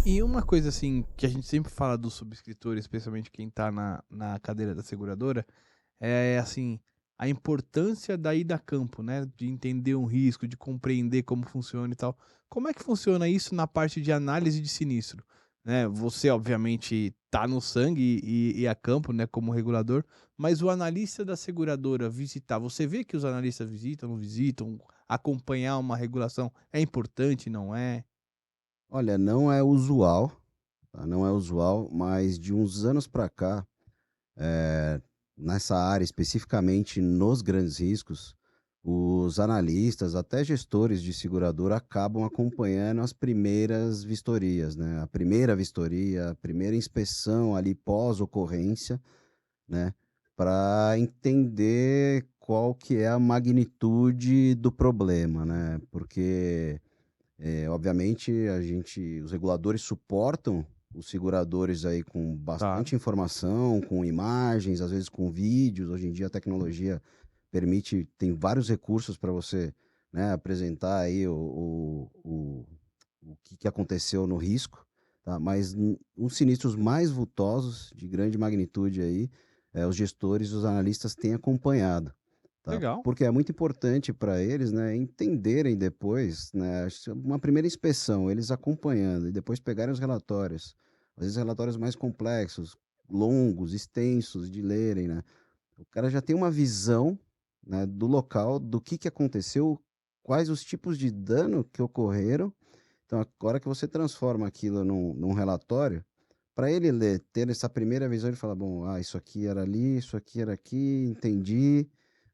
E uma coisa assim que a gente sempre fala do subscritor, especialmente quem tá na cadeira da seguradora, é assim, a importância da ida a campo, né? De entender um risco, de compreender como funciona e tal. Como é que funciona isso na parte de análise de sinistro? Né? Você, obviamente, tá no sangue e a campo, né, como regulador, mas o analista da seguradora visitar, você vê que os analistas visitam, não visitam, acompanhar uma regulação é importante, não é? Olha, não é usual, tá, não é usual, mas de uns anos para cá, eh, nessa área, especificamente nos grandes riscos, os analistas, até gestores de seguradora, acabam acompanhando as primeiras vistorias, né? A primeira vistoria, a primeira inspeção ali pós-ocorrência, né? Para entender qual que é a magnitude do problema, né? Porque obviamente os reguladores suportam os seguradores aí com Claro. bastante informação, com imagens, às vezes com vídeos. Hoje em dia a tecnologia tem vários recursos para você, né, apresentar aí o que aconteceu no risco, tá? Mas os sinistros mais vultosos, de grande magnitude aí, os gestores, os analistas têm acompanhado. Tá? Legal. Porque é muito importante para eles, né, entenderem depois, né, uma primeira inspeção, eles acompanhando e depois pegarem os relatórios, às vezes relatórios mais complexos, longos, extensos de lerem, né? O cara já tem uma visão, né, do local, do que aconteceu, quais os tipos de dano que ocorreram. Então, agora que você transforma aquilo num relatório, para ele ler, ter essa primeira visão, ele fala: bom, isso aqui era ali, isso aqui era aqui, entendi,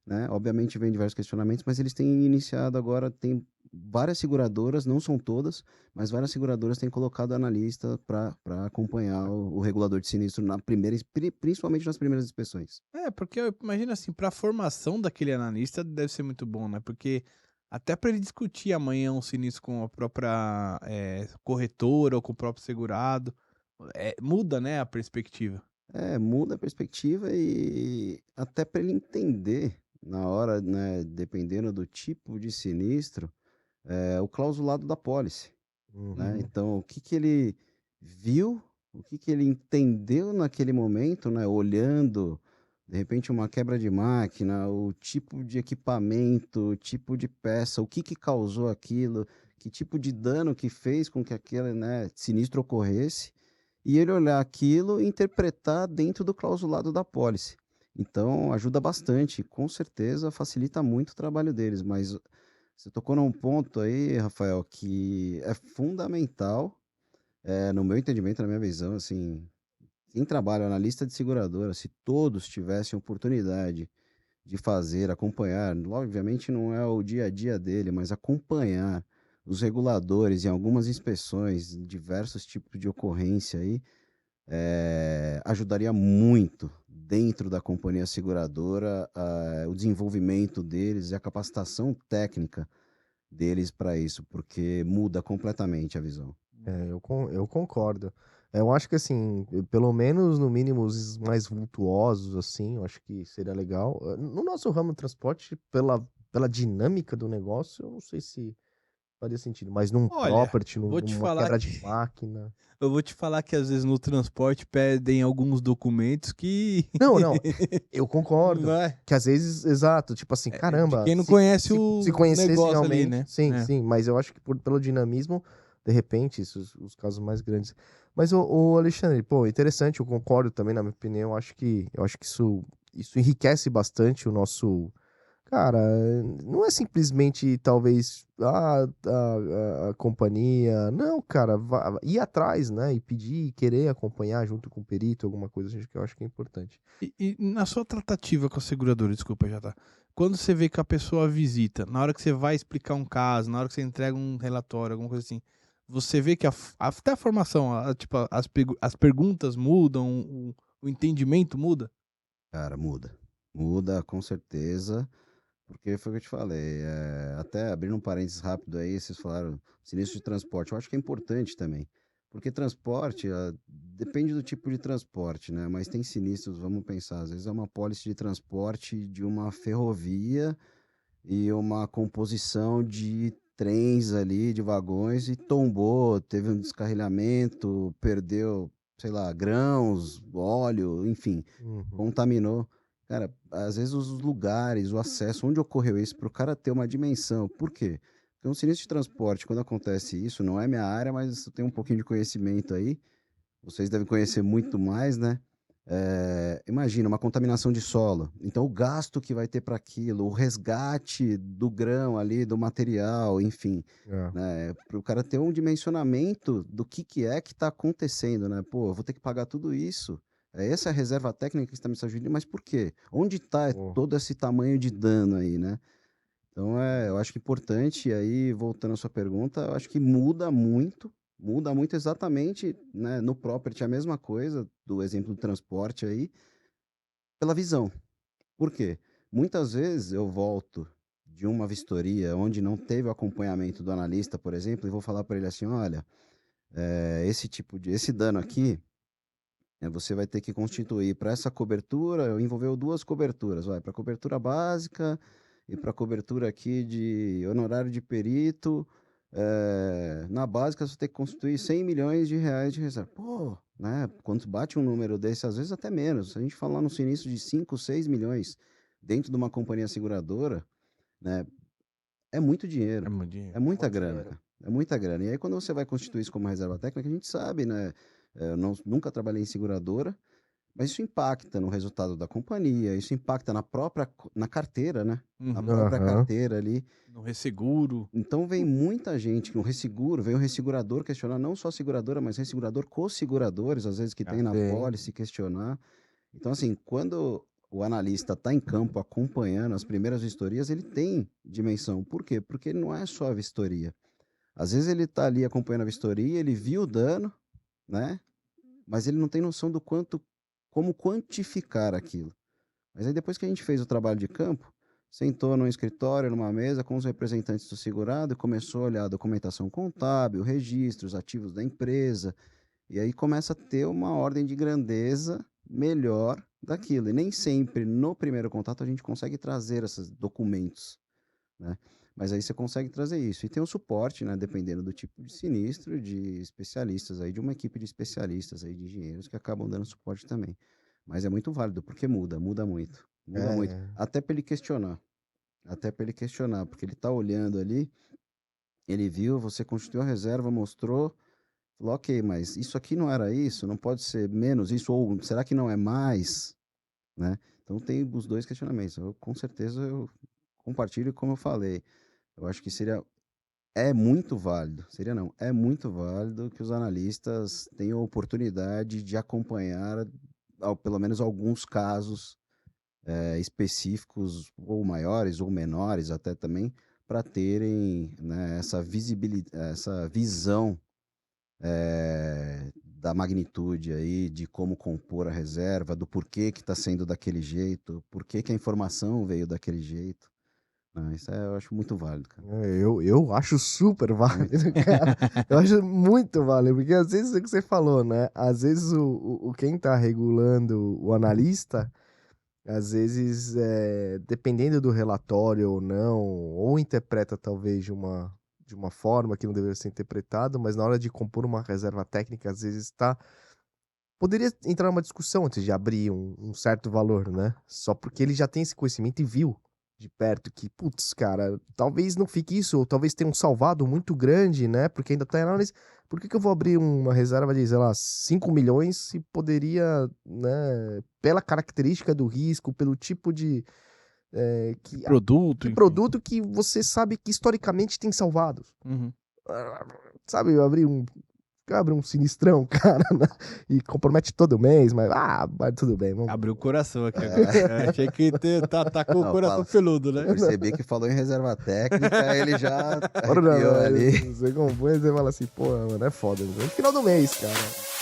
né? Obviamente vem diversos questionamentos, mas eles têm iniciado agora, tem várias seguradoras, não são todas, mas várias seguradoras têm colocado analista para acompanhar o regulador de sinistro na primeira, principalmente nas primeiras inspeções. É, porque eu imagino assim, para a formação daquele analista deve ser muito bom, né, porque até para ele discutir amanhã um sinistro com a própria, corretora ou com o próprio segurado, muda, né, a perspectiva. É, muda a perspectiva e até para ele entender na hora, né, dependendo do tipo de sinistro, o clausulado da pólice, né? Uhum. Então, o que que ele viu, o que que ele entendeu naquele momento, né? Olhando, de repente, uma quebra de máquina, o tipo de equipamento, o tipo de peça, o que causou aquilo, que tipo de dano que fez com que aquele, né, sinistro ocorresse, e ele olhar aquilo e interpretar dentro do clausulado da pólice. Então, ajuda bastante, com certeza facilita muito o trabalho deles, mas você tocou num ponto aí, Rafael, que é fundamental, no meu entendimento, na minha visão, assim, quem trabalha na lista de seguradora, se todos tivessem oportunidade de fazer, acompanhar, obviamente não é o dia a dia dele, mas acompanhar os reguladores em algumas inspeções, diversos tipos de ocorrência aí, ajudaria muito dentro da companhia seguradora, o desenvolvimento deles e a capacitação técnica deles para isso, porque muda completamente a visão. Eu concordo. Eu acho que, assim, pelo menos, no mínimo, os mais vultuosos, assim, eu acho que seria legal. No nosso ramo de transporte, pela dinâmica do negócio, eu não sei se faria sentido, mas num Olha, property, vou te numa falar quebra que de máquina. eu vou te falar que às vezes no transporte pedem alguns documentos que Não, não, eu concordo. não é, Que às vezes, exato, tipo assim, de caramba, quem não conhece se o conhecesse negócio ali, realmente, né. sim, É. sim, mas eu acho que pelo dinamismo, de repente, isso, os casos mais grandes. Mas o Alexandre, pô, interessante, eu concordo também, na minha opinião, eu acho que isso enriquece bastante o nosso. Cara, não é simplesmente talvez a companhia. Não, cara, ir atrás, né? E pedir, querer acompanhar junto com o perito, alguma coisa assim, que eu acho que é importante. E na sua tratativa com a seguradora, desculpa, já tá. Quando você vê que a pessoa visita, na hora que você vai explicar um caso, na hora que você entrega um relatório, alguma coisa assim, você vê que até a formação, tipo, as perguntas mudam, o entendimento muda? Cara, muda. Muda com certeza, porque foi o que eu te falei. Até abrindo um parênteses rápido aí, vocês falaram sinistro de transporte. Eu acho que é importante também, porque transporte, depende do tipo de transporte, né? Mas tem sinistros, vamos pensar, às vezes é uma pólice de transporte de uma ferrovia e uma composição de trens ali, de vagões, e tombou, teve um descarrilhamento, perdeu, sei lá, grãos, óleo, enfim, Uhum. contaminou. Cara, às vezes os lugares, o acesso, onde ocorreu isso, para o cara ter uma dimensão. Por quê? Porque um sinistro de transporte, quando acontece isso, não é minha área, mas eu tenho um pouquinho de conhecimento aí. Vocês devem conhecer muito mais, né? Imagina, uma contaminação de solo. Então, o gasto que vai ter para aquilo, o resgate do grão ali, do material, enfim, É. né? Para o cara ter um dimensionamento do que é que está acontecendo, né? Pô, eu vou ter que pagar tudo isso. Essa é a reserva técnica que está me ajudando, mas por quê? Onde está Pô. todo esse tamanho de dano aí, né? Então, eu acho que é importante, e aí, voltando à sua pergunta, eu acho que muda muito exatamente, né, no property, a mesma coisa, do exemplo do transporte aí, pela visão. Por quê? Muitas vezes eu volto de uma vistoria onde não teve o acompanhamento do analista, por exemplo, e vou falar para ele assim, olha, esse dano aqui, você vai ter que constituir para essa cobertura, envolveu duas coberturas, vai, para a cobertura básica e para a cobertura aqui de honorário de perito, na básica você tem que constituir 100 milhões de reais de reserva. Pô, né, quando bate um número desse, às vezes até menos, se a gente falar no sinistro de 5, 6 milhões dentro de uma companhia seguradora, né, é muito É dinheiro, muito dinheiro. é muita Muito grana, dinheiro. cara. É muita grana. E aí, quando você vai constituir isso como reserva técnica, a gente sabe, né? Eu nunca trabalhei em seguradora, mas isso impacta no resultado da companhia, isso impacta na carteira, né? Na Uhum. própria Aham. carteira ali. No resseguro. Então vem muita gente, vem o ressegurador questionar, não só a seguradora, mas ressegurador com os seguradores, às vezes que tem na Sim. pólice, questionar. Então, assim, quando o analista está em campo acompanhando as primeiras vistorias, ele tem dimensão. Por quê? Porque não é só a vistoria. Às vezes ele está ali acompanhando a vistoria, ele viu o dano, né? Mas ele não tem noção do como quantificar aquilo. Mas aí depois que a gente fez o trabalho de campo, sentou num escritório, numa mesa com os representantes do segurado e começou a olhar a documentação contábil, registros, ativos da empresa, e aí começa a ter uma ordem de grandeza melhor daquilo. E nem sempre no primeiro contato a gente consegue trazer esses documentos, né? Mas aí você consegue trazer isso. E tem o suporte, né, dependendo do tipo de sinistro, de especialistas aí, de uma equipe de especialistas aí, de engenheiros que acabam dando suporte também. Mas é muito válido, porque muda muito. Muda muito. É. Até para ele questionar. Até para ele questionar, porque ele tá olhando ali, ele viu, você constituiu a reserva, mostrou, falou, ok, mas isso aqui não era isso, não pode ser menos isso, ou será que não é mais, né? Então tem os dois questionamentos. Com certeza eu compartilho como eu falei. Eu acho que é muito válido, seria não, é muito válido que os analistas tenham a oportunidade de acompanhar, pelo menos alguns casos específicos, ou maiores ou menores até também, para terem, né, essa visão da magnitude aí, de como compor a reserva, do porquê que está sendo daquele jeito, porquê que a informação veio daquele jeito. Isso eu acho muito válido, cara. Eu acho super válido, cara. Eu acho muito válido, porque às vezes é o que você falou, né? Às vezes o quem tá regulando o analista, às vezes, dependendo do relatório ou não, ou interpreta talvez de uma forma que não deveria ser interpretado, mas na hora de compor uma reserva técnica, às vezes poderia entrar numa discussão antes de abrir um certo valor, né? Só porque ele já tem esse conhecimento e viu de perto que, putz, cara, talvez não fique isso, ou talvez tenha um salvado muito grande, né? Porque ainda tá em análise. Por que eu vou abrir uma reserva de, sei lá, 5 milhões se poderia, né, pela característica do risco, pelo tipo de Produto, enfim. produto que você sabe que historicamente tem salvados. Uhum. Sabe, eu abre um sinistrão, cara, né? E compromete todo mês, mas tudo bem. Vamos... Abriu o coração aqui agora. Achei que tá com o Não, coração fala. peludo, né? Percebi que falou em reserva técnica, ele já Ora, arrepiou ali. Você compõe e você fala assim, pô, mano, é foda. No final do mês, cara.